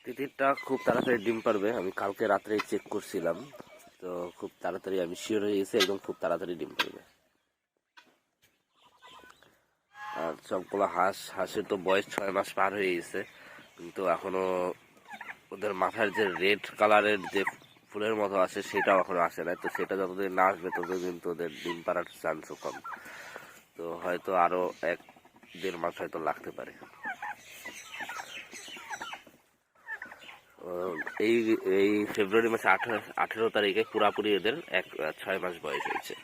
তিতিরটা খুব তাড়াতাড়ি ডিম পারবে। আমি কালকে রাত্রে চেক করছিলাম, তো খুব তাড়াতাড়ি আমি শিওর হয়ে গেছি একদম খুব তাড়াতাড়ি ডিম পারবে। আর সবগুলো হাঁসের তো বয়স 6 মাস পার হয়ে গেছে, কিন্তু এখনো ওদের মাথার যে রেড কালারের যে ফুলের মতো আসে সেটাও এখনো আসে না। তো সেটা যতদিন না আসবে ততদিন তো ওদের ডিম পাড়ার চান্সও কম। তো হয়তো আরো 1-1.5 মাস হয়তো লাগতে পারে। এই এই ফেব্রুয়ারি মাসে 18 তারিখে পুরাপুরি এদের 6 মাস বয়স হয়েছে।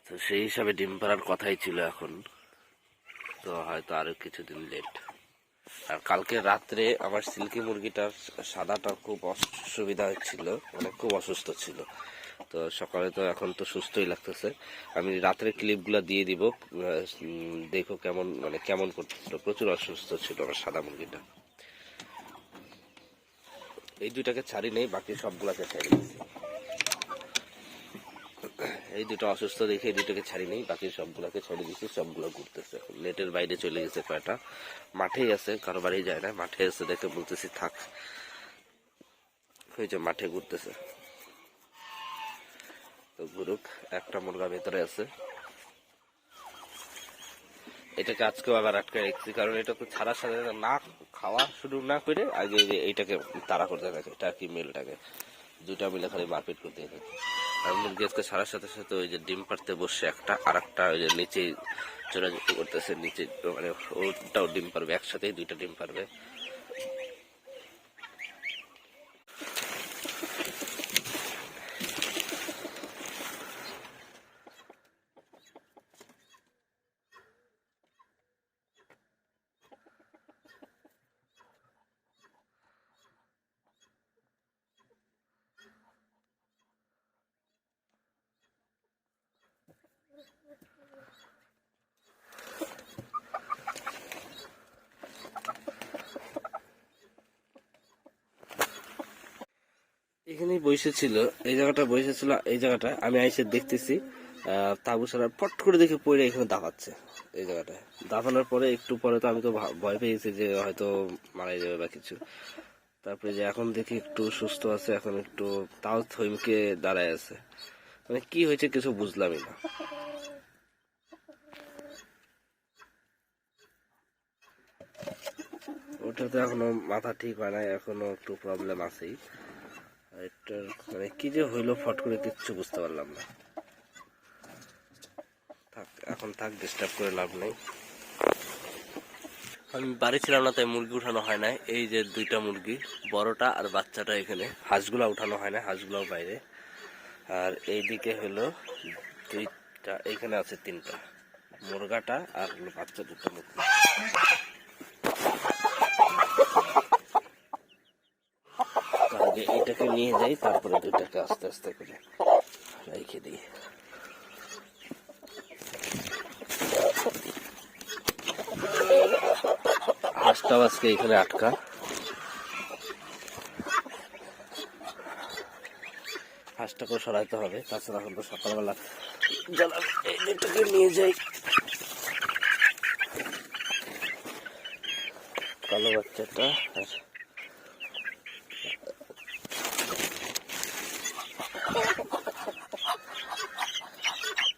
তো সেই হিসাবে ডিম পাড়ার কথাই ছিল এখন, তো হয়তো আরো কিছুদিন লেট। আর কালকে রাত্রে আমার সিল্কি মুরগিটার সাদাটা খুব অসুবিধা হচ্ছিল, মানে খুব অসুস্থ ছিল। তো সকালে তো এখন তো সুস্থই লাগতেছে। আমি রাত্রে ক্লিপগুলো দিয়ে দিব, দেখো কেমন মানে কেমন করতেছিল। প্রচুর অসুস্থ ছিল আমার সাদা মুরগিটা। এই দুইটাকে ছাড়ি নেই, বাকি সবগুলাকে ছাড়ি দিয়েছি। এই দুটো অসুস্থ দেখে এই দুটোকে ছাড়ি নেই, বাকি সবগুলোকে ছেড়ে দিয়েছি। সবগুলো ঘুরতেছে, নেটের বাইরে চলে গেছে কয়টা। মাঠেই আছে, কারো বাড়ি যায় না, মাঠে আছে দেখে বলতেছি থাক। ওই যে মাঠে ঘুরতেছে, তো ঘুরুক। একটা মুরগা ভেতরে আছে, এটাকে আজকেও আবার আটকে রেখেছি, কারণ এটা তো ছাড়ার সাথে সাথে না খাওয়া শুরু না করে আগে এইটাকে তাড়া করতে থাকে, টার্কি মেলটাকে। দুটা মিলে খালি মারপিট করতে থাকে। আর মুরগি আজকে ছাড়ার সাথে সাথে ওই যে ডিম পাড়তে বসছে একটা, আর একটা ওই যে নিচে চোরাচুরি করতেছে নিচে, মানে ওটাও ডিম পারবে, একসাথেই দুইটা ডিম পারবে। এখানেই বসেছিল, এই জায়গাটা বসেছিল, এই জায়গাটা আমি আইসে দেখতেছি। তাবু সারা পট করে দেখে পড়ে এখানে দাফাচ্ছে এই জায়গাটায়। দাফানোর পরে একটু পরে তো আমি তো ভয় পেয়েছি যে হয়তো মারা যাবে বা কিছু। তারপরে যে এখন দেখি একটু সুস্থ আছে, এখন একটু তাও থইমকে দাঁড়ায় আছে। মানে কি হয়েছে কিছু বুঝলামই না। ওটাতে এখনো মাথা ঠিক হয় নাই, এখনো একটু প্রবলেম আছেই। এটার মানে কি যে হইলো ফট করে কিচ্ছু বুঝতে পারলাম না। থাক, এখন থাক, ডিস্টার্ব করে লাভ নেই। আমি বাড়ি ছিলাম না তাই মুরগি উঠানো হয় না। এই যে দুইটা মুরগি, বড়টা আর বাচ্চাটা এখানে। হাঁসগুলা উঠানো হয় না, হাঁসগুলাও বাইরে। আর এইদিকে হলো দুইটা, এখানে আছে তিনটা, মুরগাটা আর হলো বাচ্চা দুটো মুরগি। আগে এটাকে নিয়ে যাই, তারপরে দুইটাকে আস্তে আস্তে করে রেখে দিই। হাঁসটাও আজকে এখানে আটকা। হাঁসটাকেও সরাইতে হবে, তাছাড়া হলো সকালবেলা জ্বালাবে। এই দুটোকে নিয়ে যাই। কালো বাচ্চাটা আর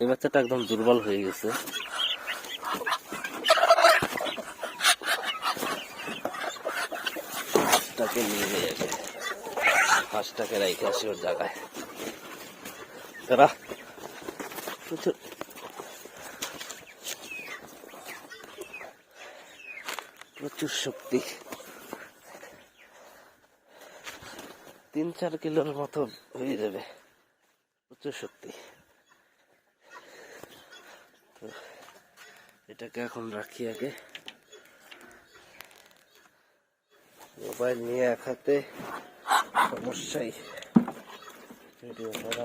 এই বাচ্চাটা একদম দুর্বল হয়ে গেছে। হাঁসটাকে নিয়ে যাই আগে, হাঁসটাকে রেখে আসি ওর জায়গায়। তারা প্রচুর প্রচুর শক্তি, 3-4 কিলোর মতো হয়ে যাবে, প্রচুর শক্তি। তো এটাকে এখন রাখি আগে। মোবাইল নিয়ে এক হাতে সমস্যাই, ভিডিও করা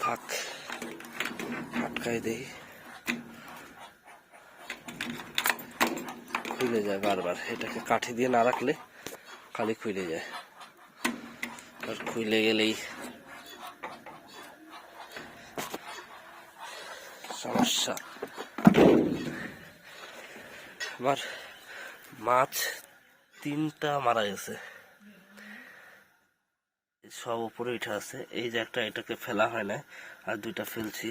থাক, আটকাই দেই। খুলে যায় বারবার, এটাকে কাঠি দিয়ে না রাখলে খালি খুলে যায়। আর খুলে গেলেই সমস্যা। আমার মাছ 3টা মারা গেছে, সব উপরে উঠে আছে। এই যে একটা, এটাকে ফেলা হয় না, আর 2টা ফেলছি।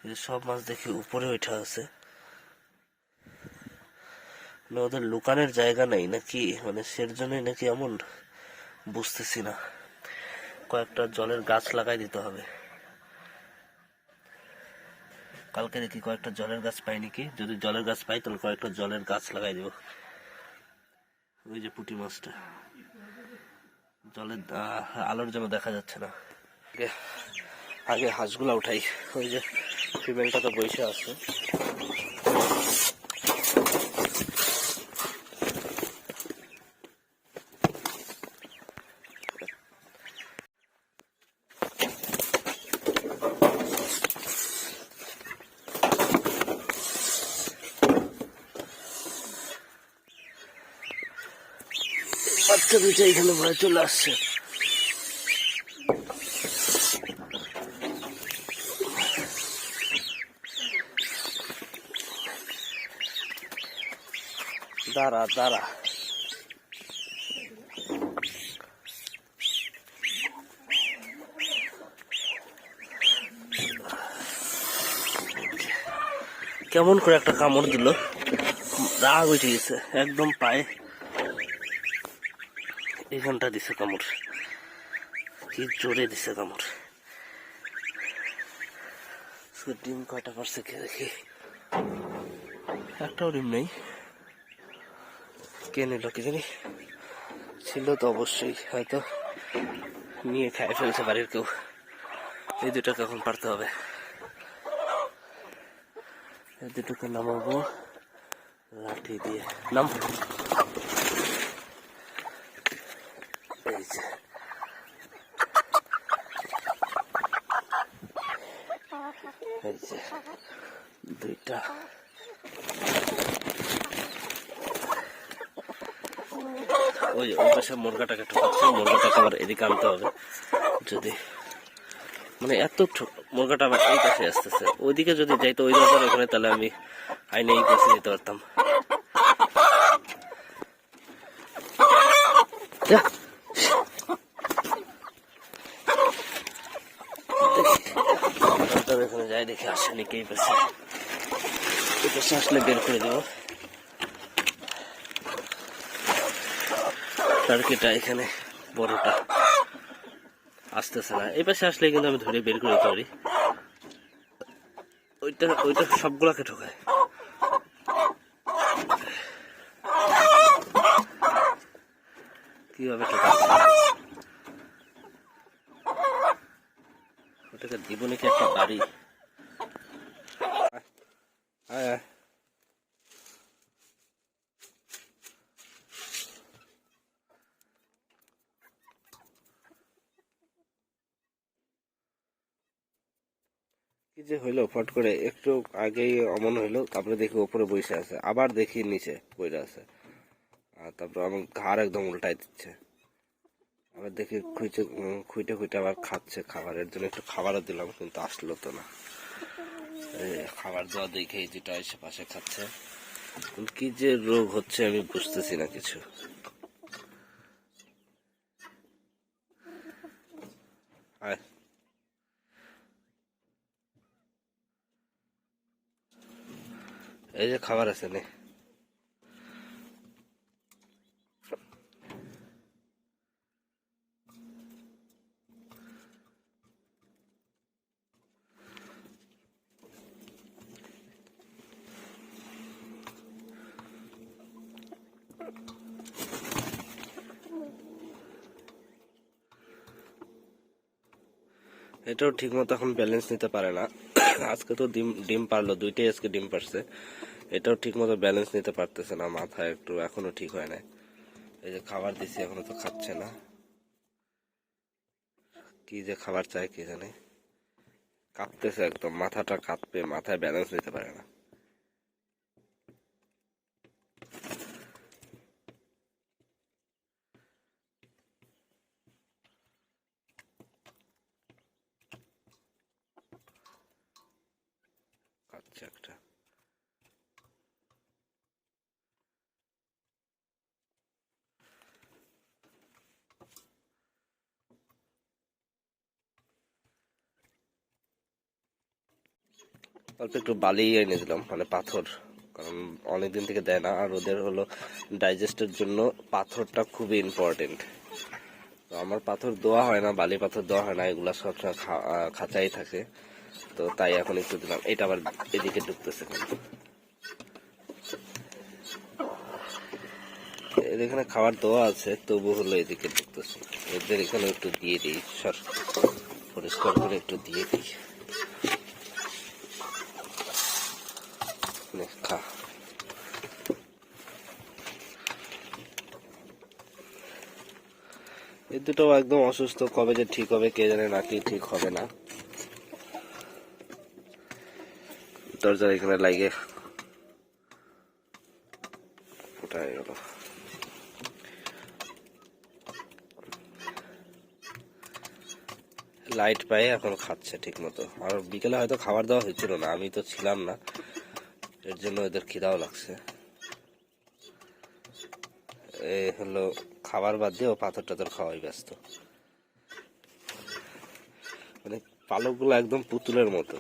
এই যে সব মাছ দেখি উপরে উঠে আছে। মানে ওদের লুকানোর জায়গা নেই নাকি, মানে সের জন্যই নাকি এমন, বুঝতেছি না। কয়েকটা জলের গাছ লাগাই দিতে হবে। কালকে দেখি কয়েকটা জলের গাছ পাই নাকি, যদি জলের গাছ পাই তাহলে কয়েকটা জলের গাছ লাগাই দেব। ওই যে পুঁটি মাছটা জলের আলোর জন্য দেখা যাচ্ছে না। আগে হাঁসগুলা উঠাই। ওই যে ফিমেলটা তো বসে আছে। বাচ্চা 2টা এখানে ভয় চলে আসছে। দাঁড়া দাঁড়া, কেমন করে একটা কামড় দিল, রাগ উঠে গেছে একদম। পায়ে এখানটা দিছে কামড়, কি জোরে দিছে কামড়। ডিম কয়টা পারছে কে দেখি, একটাও ডিম নেই। কে নিল কি জানি, ছিল তো অবশ্যই, হয়তো নিয়ে খাই ফেলছে বাড়ির কেউ। এই 2টাকে এখন পারতে হবে। এই 2টাকে নামাবো লাঠি দিয়ে। নাম, এই যে এই যে 2টা। ওই পাশে মুরগাটাকে ঠকাচ্ছে, মুরগাটাকে আবার এদিকে আনতে হবে। যদি মানে এত মুরগাটা আবার এই পাশে আসতেছে, ওইদিকে যদি যাইতো ওই দরজার ওখানে, তাহলে আমি আইনে এই পাশে যেতে পারতাম। এখানে যাই দেখে আসেনি কে পাশে, এই পাশে আসলে বের করে দেবো। টার্কিটা এখানে বড়টা আসতেছে না, এই পাশে আসলে কিন্তু আমি ধরে বের করে দিতে পারি। ওইটা সবগুলাকে ঠকায়। কিভাবে ঠকাচ্ছে, ওটাকে দিব নাকি একটা বাড়ি। কি যে হইলো, ফট করে একটু আগেই অমন হইলো, তারপরে দেখি উপরে বসে আছে, আবার দেখি নিচে বসে আছে, আর তারপর আমার ঘাড় একদম উল্টাই দিচ্ছে। আবার দেখি খুঁটে খুঁটে আবার খাচ্ছে। খাবারের জন্য একটু খাবারও দিলাম, কিন্তু আসলো তো না। খাবার দেওয়া দেখে যেটা এসে পাশে খাচ্ছে। কি যে রোগ হচ্ছে আমি বুঝতেছি না কিছু। এই যে খাবার আছে নে। এটাও ঠিক মতো এখন ব্যালেন্স নিতে পারে না। আজকে তো ডিম পারলো, 2টাই আজকে ডিম পারছে। এটাও ঠিক মতো ব্যালেন্স নিতে পারতেছে না, মাথায় একটু এখনো ঠিক হয় না। এই যে খাবার দিছি এখনো তো খাচ্ছে না, কি যে খাবার চায় কি জানে, কাঁপতেছে একদম, মাথাটা কাঁপবে, মাথায় ব্যালেন্স নিতে পারে না। খাচ্ছে একটা। অল্প একটু বালি এনে দিলাম, মানে পাথর, কারণ অনেকদিন থেকে দেয় না। আর ওদের হলো ডাইজেস্টের জন্য পাথরটা খুবই ইম্পর্টেন্ট। তো আমার পাথর দেওয়া হয় না, বালি পাথর দেওয়া হয় না, এগুলা সবসময় খাঁচাই থাকে। তো তাই এখন একটু দিলাম। এটা আবার এদিকে ঢুকতেছে, এখানে খাবার দেওয়া আছে তবু হলো এদিকে ঢুকতেছে। এদের এখানে একটু দিয়ে দিই, পরিষ্কার করে একটু দিয়ে দিই। খা। এই দুটো একদম অসুস্থ, কবে যে ঠিক হবে কে জানে, নাকি ঠিক হবে না। দরজার এখানে লাগে ওটাই গেল। লাইট পায়ে এখন খাচ্ছে ঠিক মতো। আর বিকেলে হয়তো খাবার দেওয়া হয়েছিল না, আমি তো ছিলাম না, এর জন্য এদের খিদাও লাগছে। এ হলো খাবার বাদ দিয়ে ও পাথর টাথর খাওয়াই ব্যস্ত। মানে পালকগুলো একদম পুতুলের মতো।